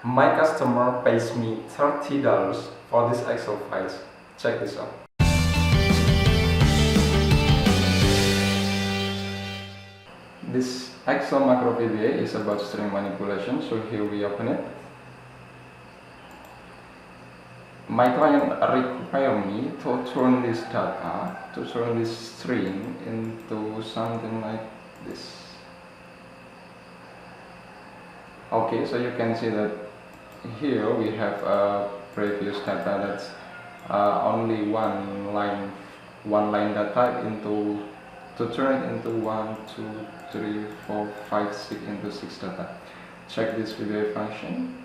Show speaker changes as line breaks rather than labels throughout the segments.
My customer pays me $30 for these Excel files. Check this out. This Excel macro VBA is about string manipulation, so here we open it. My client require me to turn this data, to turn this string into something like this. Okay, so you can see that here we have a previous data that's only one line data into to turn it into 1, 2, 3, 4, 5, 6 into 6 data. Check this VBA function.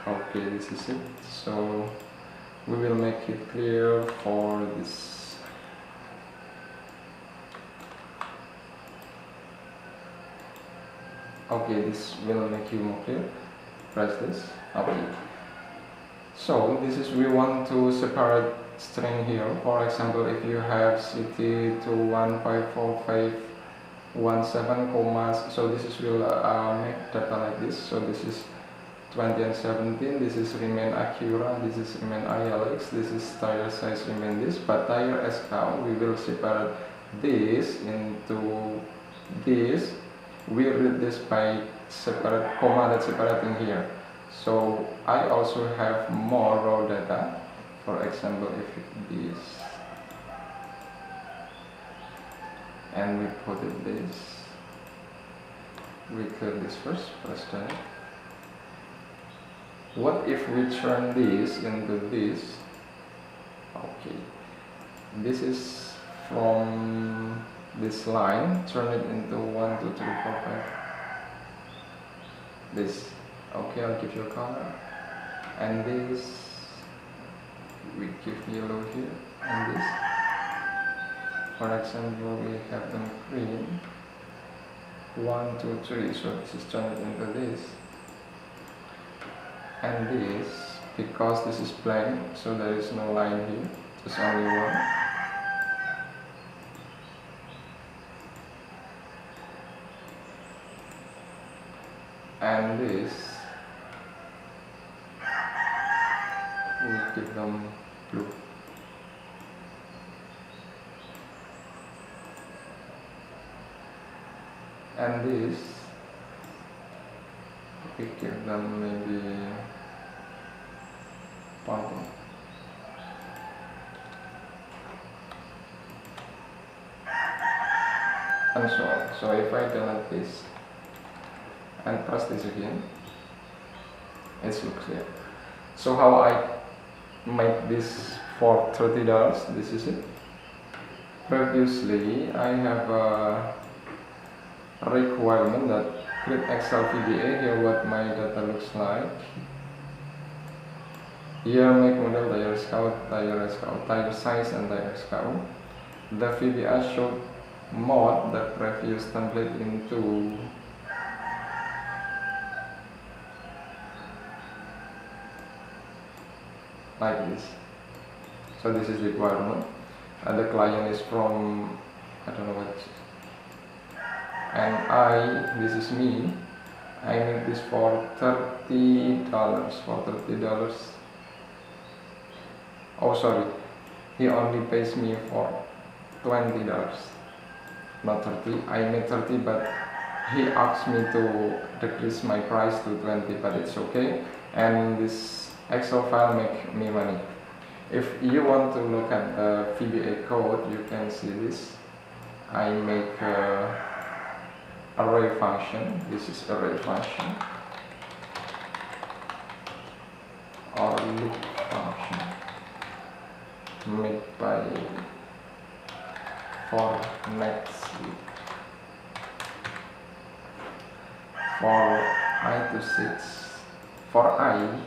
Okay, this is it. So we will make it clear for this. Okay, this will make you more clear. Press this. Okay. So this is, we want to separate string here. For example, if you have city to 154517 commas, so this is will make data like this. So this is 20 and 17, this is remain Acura, this is remain ILX, this is tire size remain this, but tire SK we will separate this into this. We read this by separate comma that's separating here. So I also have more raw data. For example, if this and we put it this, we clear this first, press that. What if we turn this into this? Okay, this is from this line, turn it into 1, 2, 3, 4, 5. This. Okay, I'll give you a color. And this, we give yellow here. And this, for example, we have them green. 1, 2, 3. So this is turned into this. And this, because this is blank, so there is no line here, just only one. And this, we give them blue. And this, we give them maybe purple. And so on. So if I delete this and press this again, it looks clear. So how I make this for $30, this is it. Previously I have a requirement that create Excel VBA. Here what my data looks like. Here make model tire scout, tire size and tire scout. The VBA showed mod the previous template into like this. So this is the requirement. The client is from, I don't know what, and this is me. I make this for $30. Oh sorry, he only pays me for $20, not 30. I made 30, but he asked me to decrease my price to 20, but it's okay. And this Excel file make me money. If you want to look at the VBA code, you can see this. I make array function. This is array function or loop function made by for next loop for I to 6, for I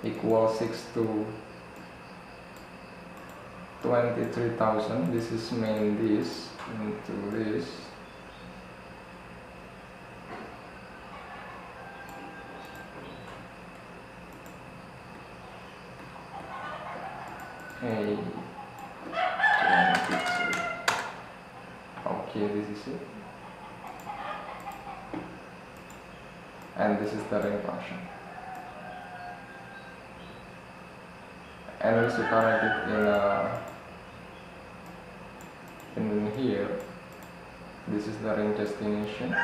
equals 6 to 23,000. This is main this into this. Okay, 23. Okay, this is it. and this is the ring function. And once you connect it in here, this is the ring destination.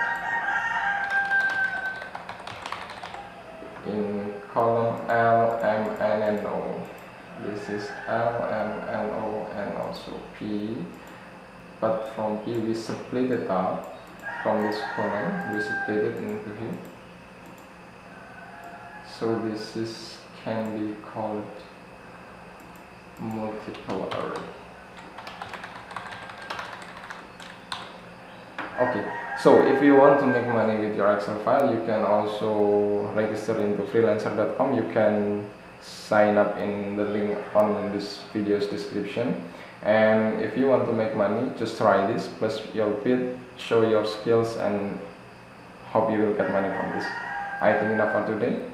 In column L, M, N, and O, this is L, M, N, O, and also P. But from P we split it up. From this column we split it into here. So this is can be called multiple array. Okay, so if you want to make money with your Excel file, you can also register into freelancer.com. You can sign up in the link on this video's description. And if you want to make money, just try this, plus your bid, show your skills, and hope you will get money from this. I think enough for today.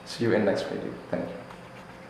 See you in next video. Thank you.